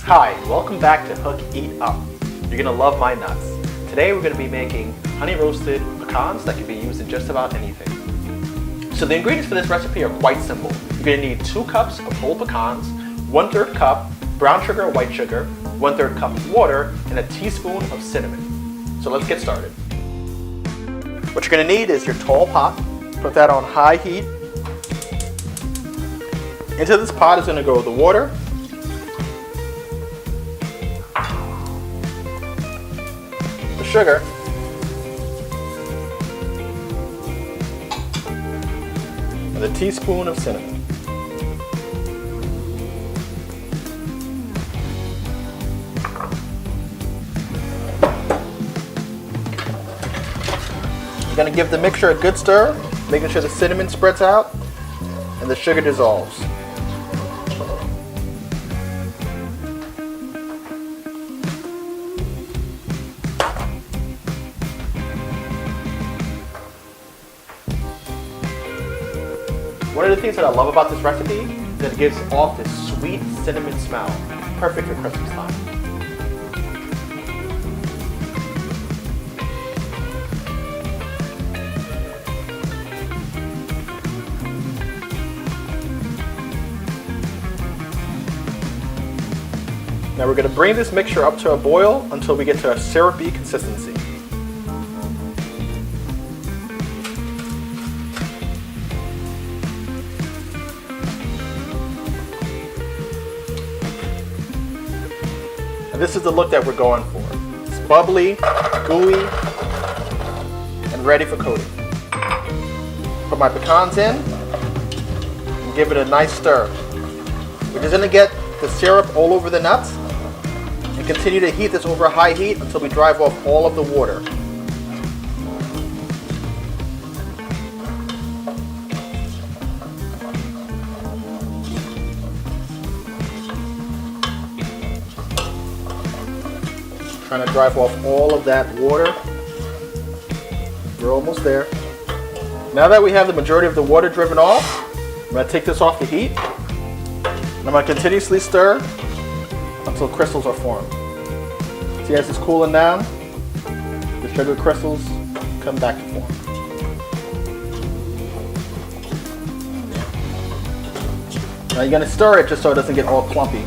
Hi, welcome back to Hook Eat Up. You're gonna love my nuts. Today we're gonna be making honey roasted pecans that can be used in just about anything. So the ingredients for this recipe are quite simple. You're gonna need 2 cups of whole pecans, 1/3 cup brown sugar or white sugar, 1/3 cup of water, and a teaspoon of cinnamon. So let's get started. What you're gonna need is your tall pot. Put that on high heat. Into this pot is gonna go the water, the sugar, and a teaspoon of cinnamon. You're going to give the mixture a good stir, making sure the cinnamon spreads out and the sugar dissolves. One of the things that I love about this recipe is that it gives off this sweet cinnamon smell, perfect for Christmas time. Now we're going to bring this mixture up to a boil until we get to a syrupy consistency. And this is the look that we're going for. It's bubbly, gooey, and ready for coating. Put my pecans in and give it a nice stir. We're just going to get the syrup all over the nuts and continue to heat this over high heat until we drive off all of the water. Trying to drive off all of that water. We're almost there. Now that we have the majority of the water driven off, I'm going to take this off the heat. And I'm going to continuously stir until crystals are formed. See, as it's cooling down, the sugar crystals come back to form. Now you're going to stir it just so it doesn't get all clumpy.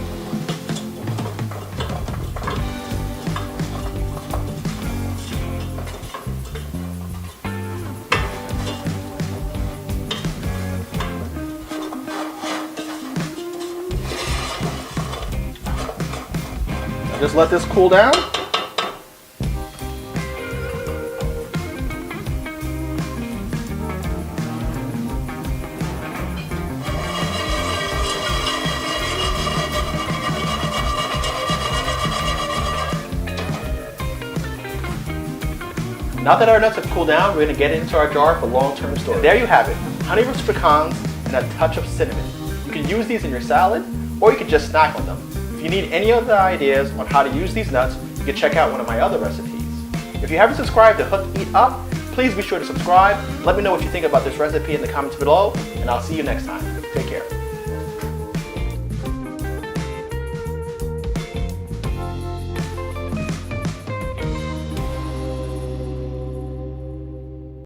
Just let this cool down. Now that our nuts have cooled down, we're going to get it into our jar for long-term storage. And there you have it, honey roasted pecans and a touch of cinnamon. You can use these in your salad, or you can just snack on them. If you need any other ideas on how to use these nuts, you can check out one of my other recipes. If you haven't subscribed to Hook Eat Up, please be sure to subscribe. Let me know what you think about this recipe in the comments below, and I'll see you next time. Take care.